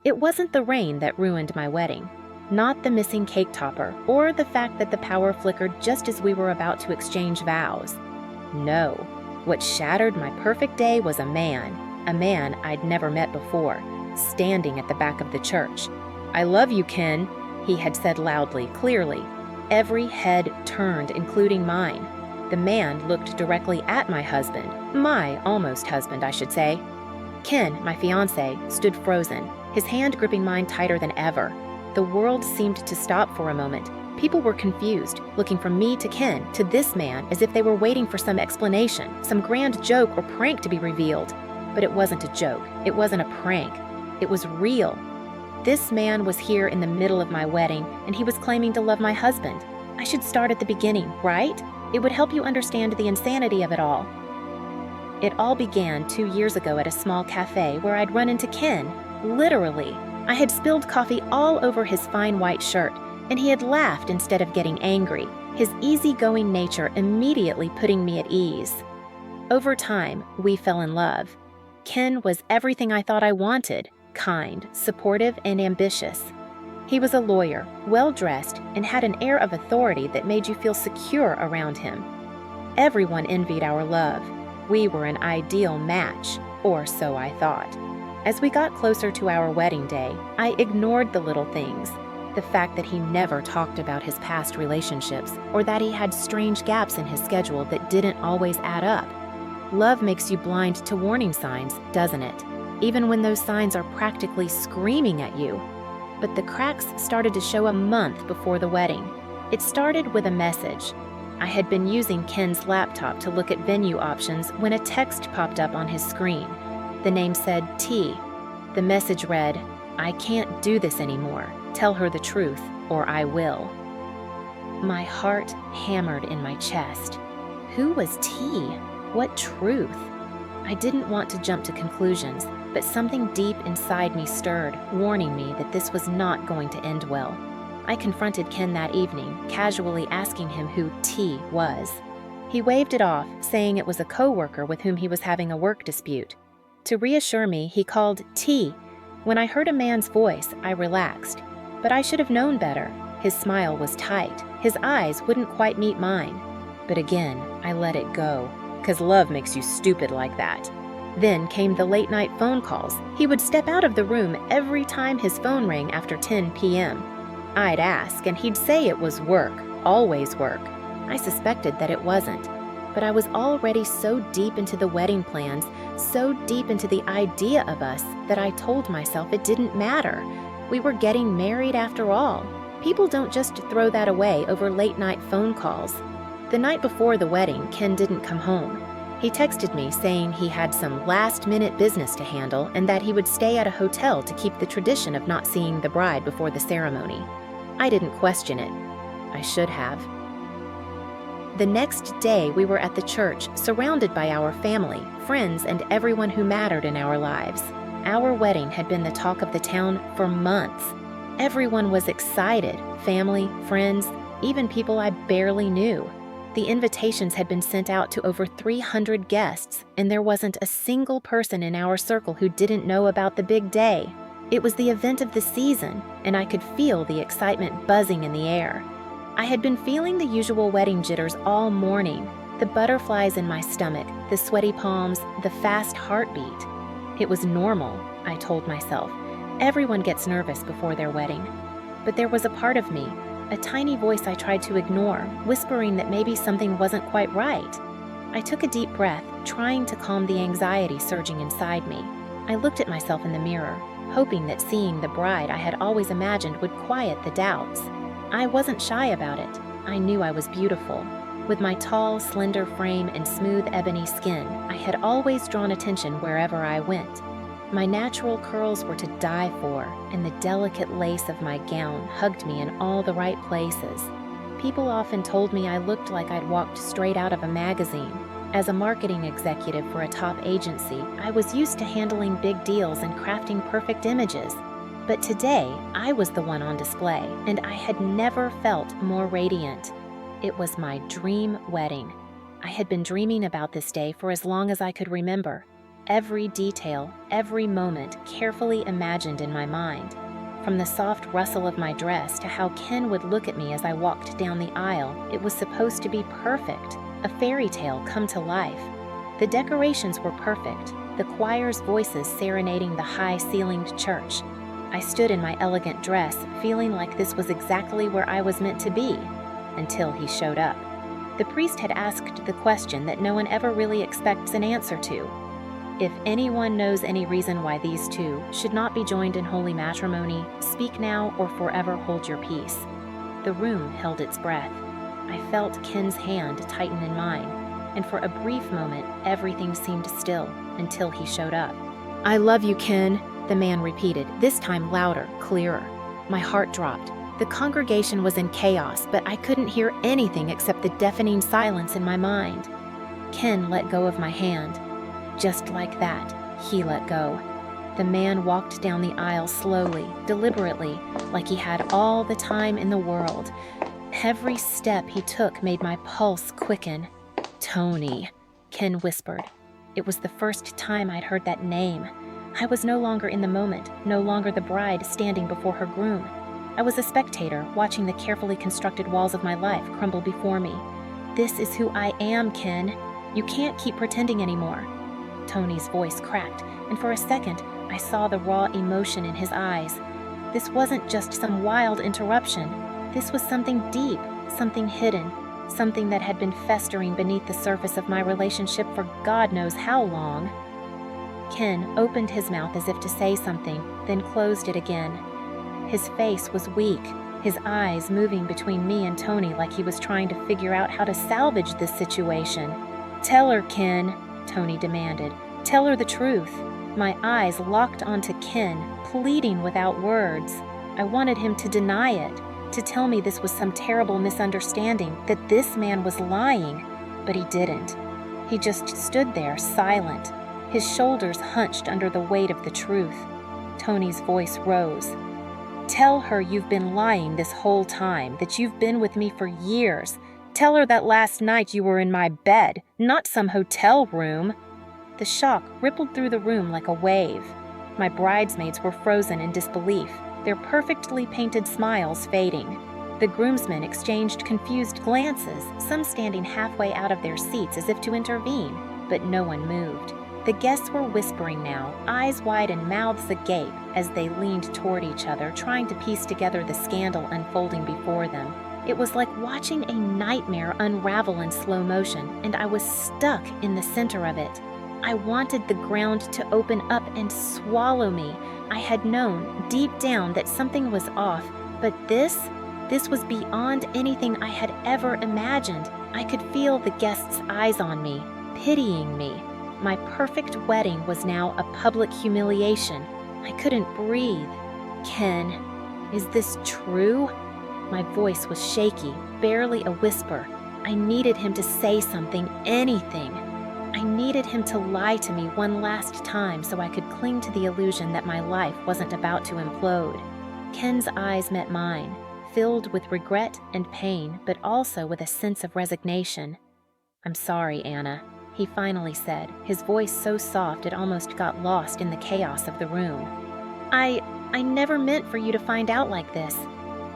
It wasn't the rain that ruined my wedding, not the missing cake topper or the fact that the power flickered just as we were about to exchange vows. No, what shattered my perfect day was a man I'd never met before, standing at the back of the church. "I love you, Ken," he had said loudly, clearly. Every head turned, including mine. The man looked directly at my husband, my almost husband, I should say. Ken, my fiancé, stood frozen, his hand gripping mine tighter than ever. The world seemed to stop for a moment. People were confused, looking from me to Ken to this man as if they were waiting for some explanation, some grand joke or prank to be revealed. But it wasn't a joke. It wasn't a prank. It was real. This man was here in the middle of my wedding, and he was claiming to love my husband. I should start at the beginning, right? It would help you understand the insanity of it all. It all began 2 years ago at a small cafe where I'd run into Ken. Literally. I had spilled coffee all over his fine white shirt, and he had laughed instead of getting angry, his easygoing nature immediately putting me at ease. Over time, we fell in love. Ken was everything I thought I wanted: kind, supportive, and ambitious. He was a lawyer, well-dressed, and had an air of authority that made you feel secure around him. Everyone envied our love. We were an ideal match, or so I thought. As we got closer to our wedding day, I ignored the little things. The fact that he never talked about his past relationships, or that he had strange gaps in his schedule that didn't always add up. Love makes you blind to warning signs, doesn't it? Even when those signs are practically screaming at you. But the cracks started to show a month before the wedding. It started with a message. I had been using Ken's laptop to look at venue options when a text popped up on his screen. The name said T. The message read, "I can't do this anymore. Tell her the truth, or I will." My heart hammered in my chest. Who was T? What truth? I didn't want to jump to conclusions, but something deep inside me stirred, warning me that this was not going to end well. I confronted Ken that evening, casually asking him who T was. He waved it off, saying it was a coworker with whom he was having a work dispute. To reassure me, he called T. When I heard a man's voice, I relaxed. But I should have known better. His smile was tight. His eyes wouldn't quite meet mine. But again, I let it go, 'cause love makes you stupid like that. Then came the late-night phone calls. He would step out of the room every time his phone rang after 10 p.m. I'd ask, and he'd say it was work, always work. I suspected that it wasn't. But I was already so deep into the wedding plans, so deep into the idea of us, that I told myself it didn't matter. We were getting married after all. People don't just throw that away over late-night phone calls. The night before the wedding, Ken didn't come home. He texted me saying he had some last-minute business to handle and that he would stay at a hotel to keep the tradition of not seeing the bride before the ceremony. I didn't question it. I should have. The next day, we were at the church, surrounded by our family, friends, and everyone who mattered in our lives. Our wedding had been the talk of the town for months. Everyone was excited, family, friends, even people I barely knew. The invitations had been sent out to over 300 guests, and there wasn't a single person in our circle who didn't know about the big day. It was the event of the season, and I could feel the excitement buzzing in the air. I had been feeling the usual wedding jitters all morning, the butterflies in my stomach, the sweaty palms, the fast heartbeat. It was normal, I told myself. Everyone gets nervous before their wedding. But there was a part of me, a tiny voice I tried to ignore, whispering that maybe something wasn't quite right. I took a deep breath, trying to calm the anxiety surging inside me. I looked at myself in the mirror, hoping that seeing the bride I had always imagined would quiet the doubts. I wasn't shy about it. I knew I was beautiful. With my tall, slender frame and smooth ebony skin, I had always drawn attention wherever I went. My natural curls were to die for, and the delicate lace of my gown hugged me in all the right places. People often told me I looked like I'd walked straight out of a magazine. As a marketing executive for a top agency, I was used to handling big deals and crafting perfect images. But today, I was the one on display, and I had never felt more radiant. It was my dream wedding. I had been dreaming about this day for as long as I could remember. every detail, every moment carefully imagined in my mind. From the soft rustle of my dress to how Ken would look at me as I walked down the aisle, it was supposed to be perfect, a fairy tale come to life. The decorations were perfect, the choir's voices serenading the high-ceilinged church. I stood in my elegant dress, feeling like this was exactly where I was meant to be, until he showed up. The priest had asked the question that no one ever really expects an answer to. If anyone knows any reason why these two should not be joined in holy matrimony, speak now or forever hold your peace. The room held its breath. I felt Ken's hand tighten in mine, and for a brief moment, everything seemed still until he showed up. "I love you, Ken," the man repeated, this time louder, clearer. My heart dropped. The congregation was in chaos, but I couldn't hear anything except the deafening silence in my mind. Ken let go of my hand. Just like that, he let go. The man walked down the aisle slowly, deliberately, like he had all the time in the world. Every step he took made my pulse quicken. "Tony," Ken whispered. It was the first time I'd heard that name. I was no longer in the moment, no longer the bride standing before her groom. I was a spectator, watching the carefully constructed walls of my life crumble before me. "This is who I am, Ken. You can't keep pretending anymore." Tony's voice cracked, and for a second, I saw the raw emotion in his eyes. This wasn't just some wild interruption. This was something deep, something hidden, something that had been festering beneath the surface of my relationship for God knows how long. Ken opened his mouth as if to say something, then closed it again. His face was weak, his eyes moving between me and Tony like he was trying to figure out how to salvage this situation. "Tell her, Ken," Tony demanded. "Tell her the truth." My eyes locked onto Ken, pleading without words. I wanted him to deny it, to tell me this was some terrible misunderstanding, that this man was lying, but he didn't. He just stood there, silent, his shoulders hunched under the weight of the truth. Tony's voice rose. "Tell her you've been lying this whole time, that you've been with me for years. Tell her that last night you were in my bed, not some hotel room." The shock rippled through the room like a wave. My bridesmaids were frozen in disbelief, their perfectly painted smiles fading. The groomsmen exchanged confused glances, some standing halfway out of their seats as if to intervene, but no one moved. The guests were whispering now, eyes wide and mouths agape, as they leaned toward each other, trying to piece together the scandal unfolding before them. It was like watching a nightmare unravel in slow motion, and I was stuck in the center of it. I wanted the ground to open up and swallow me. I had known, deep down, that something was off, but this was beyond anything I had ever imagined. I could feel the guests' eyes on me, pitying me. My perfect wedding was now a public humiliation. I couldn't breathe. "Ken, is this true?" My voice was shaky, barely a whisper. I needed him to say something, anything. I needed him to lie to me one last time so I could cling to the illusion that my life wasn't about to implode. Ken's eyes met mine, filled with regret and pain, but also with a sense of resignation. "I'm sorry, Anna," he finally said, his voice so soft it almost got lost in the chaos of the room. I never meant for you to find out like this."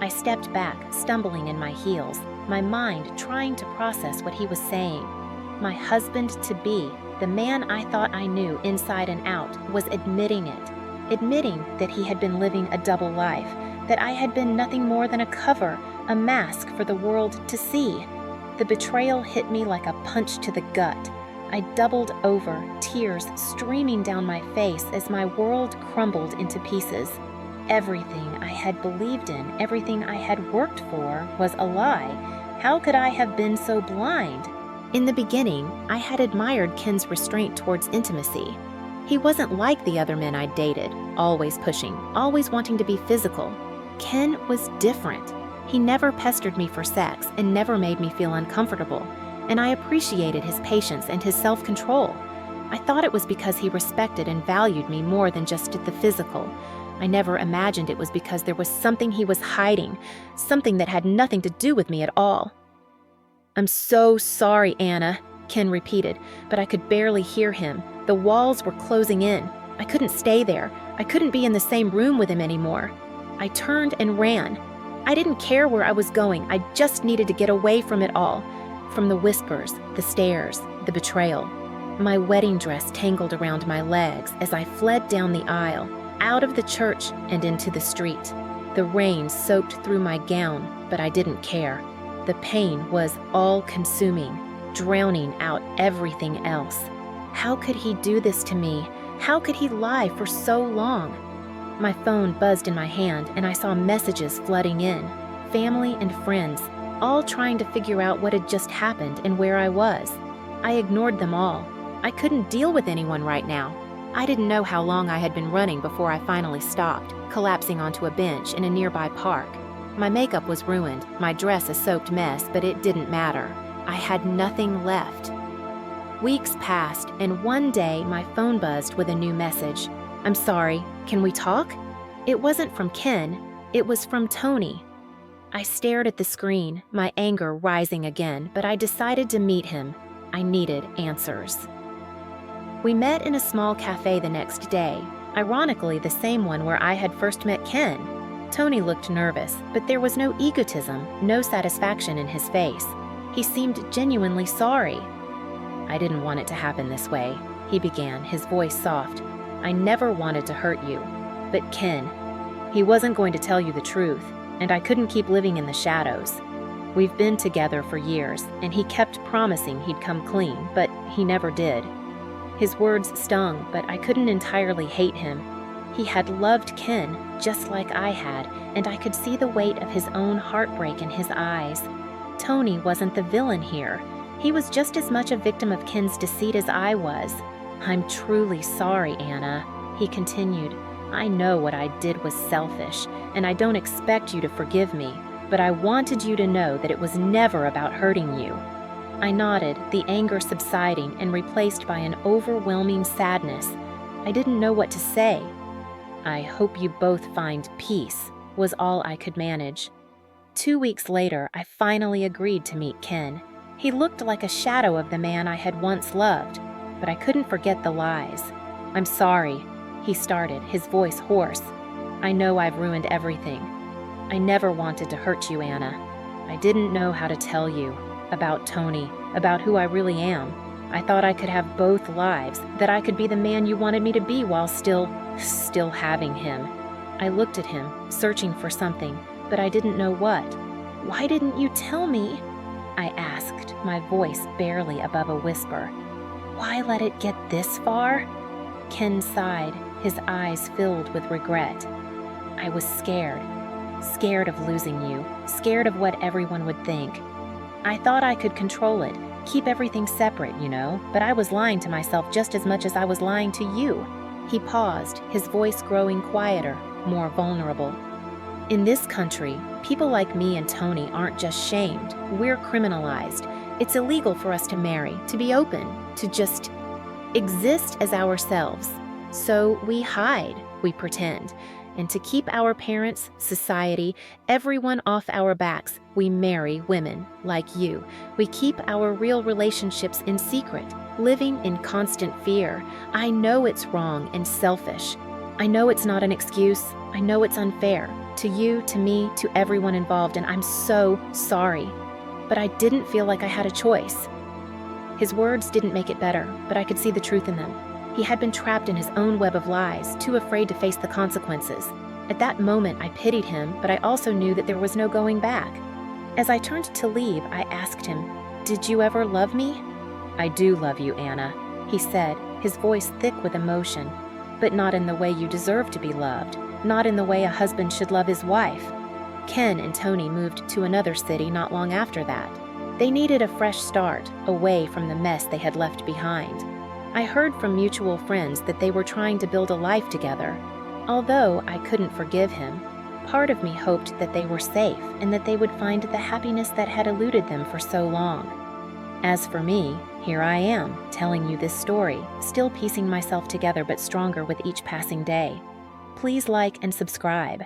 I stepped back, stumbling in my heels, my mind trying to process what he was saying. My husband-to-be, the man I thought I knew inside and out, was admitting it, admitting that he had been living a double life, that I had been nothing more than a cover, a mask for the world to see. The betrayal hit me like a punch to the gut. I doubled over, tears streaming down my face as my world crumbled into pieces. Everything I had believed in, everything I had worked for, was a lie. How could I have been so blind? In the beginning, I had admired Ken's restraint towards intimacy. He wasn't like the other men I'd dated, always pushing, always wanting to be physical. Ken was different. He never pestered me for sex and never made me feel uncomfortable, and I appreciated his patience and his self-control. I thought it was because he respected and valued me more than just the physical. I never imagined it was because there was something he was hiding, something that had nothing to do with me at all. "I'm so sorry, Anna," Ken repeated, but I could barely hear him. The The walls were closing in. I couldn't stay there. I couldn't be in the same room with him anymore. I turned and ran. I didn't care where I was going. I just needed to get away from it all. From the whispers, the stares, the betrayal. My wedding dress tangled around my legs as I fled down the aisle, out of the church and into the street. The rain soaked through my gown, but I didn't care. The pain was all-consuming, drowning out everything else. How could he do this to me? How could he lie for so long? My phone buzzed in my hand and I saw messages flooding in. Family and friends, all trying to figure out what had just happened and where I was. I ignored them all. I couldn't deal with anyone right now. I didn't know how long I had been running before I finally stopped, collapsing onto a bench in a nearby park. My makeup was ruined, my dress a soaked mess, but it didn't matter. I had nothing left. Weeks passed, and one day my phone buzzed with a new message. "I'm sorry, can we talk?" It wasn't from Ken, it was from Tony. I stared at the screen, my anger rising again, but I decided to meet him. I needed answers. We met in a small cafe the next day, ironically the same one where I had first met Ken. Tony looked nervous, but there was no egotism, no satisfaction in his face. He seemed genuinely sorry. "I didn't want it to happen this way," he began, his voice soft. "I never wanted to hurt you. But Ken, he wasn't going to tell you the truth, and I couldn't keep living in the shadows. We've been together for years, and he kept promising he'd come clean, but he never did." His words stung, but I couldn't entirely hate him. He had loved Ken, just like I had, and I could see the weight of his own heartbreak in his eyes. Tony wasn't the villain here. He was just as much a victim of Ken's deceit as I was. "I'm truly sorry, Anna," he continued. "I know what I did was selfish, and I don't expect you to forgive me, but I wanted you to know that it was never about hurting you." I nodded, the anger subsiding and replaced by an overwhelming sadness. I didn't know what to say. "I hope you both find peace," was all I could manage. 2 weeks later, I finally agreed to meet Ken. He looked like a shadow of the man I had once loved, but I couldn't forget the lies. "I'm sorry," he started, his voice hoarse. "I know I've ruined everything. I never wanted to hurt you, Anna. I didn't know how to tell you about Tony, about who I really am. I thought I could have both lives, that I could be the man you wanted me to be while still having him." I looked at him, searching for something, but I didn't know what. "Why didn't you tell me?" I asked, my voice barely above a whisper. "Why let it get this far?" Ken sighed, his eyes filled with regret. "I was scared of losing you, scared of what everyone would think. I thought I could control it, keep everything separate, but I was lying to myself just as much as I was lying to you." He paused, his voice growing quieter, more vulnerable. "In this country, people like me and Tony aren't just shamed, we're criminalized. It's illegal for us to marry, to be open, to just exist as ourselves. So we hide, we pretend. And to keep our parents, society, everyone off our backs, we marry women like you. We keep our real relationships in secret, living in constant fear. I know it's wrong and selfish. I know it's not an excuse. I know it's unfair. To you, to me, to everyone involved, and I'm so sorry. But I didn't feel like I had a choice." His words didn't make it better, but I could see the truth in them. He had been trapped in his own web of lies, too afraid to face the consequences. At that moment, I pitied him, but I also knew that there was no going back. As I turned to leave, I asked him, "Did you ever love me?" "I do love you, Anna," he said, his voice thick with emotion. "But not in the way you deserve to be loved, not in the way a husband should love his wife." Ken and Tony moved to another city not long after that. They needed a fresh start, away from the mess they had left behind. I heard from mutual friends that they were trying to build a life together. Although I couldn't forgive him, part of me hoped that they were safe and that they would find the happiness that had eluded them for so long. As for me, here I am, telling you this story, still piecing myself together but stronger with each passing day. Please like and subscribe.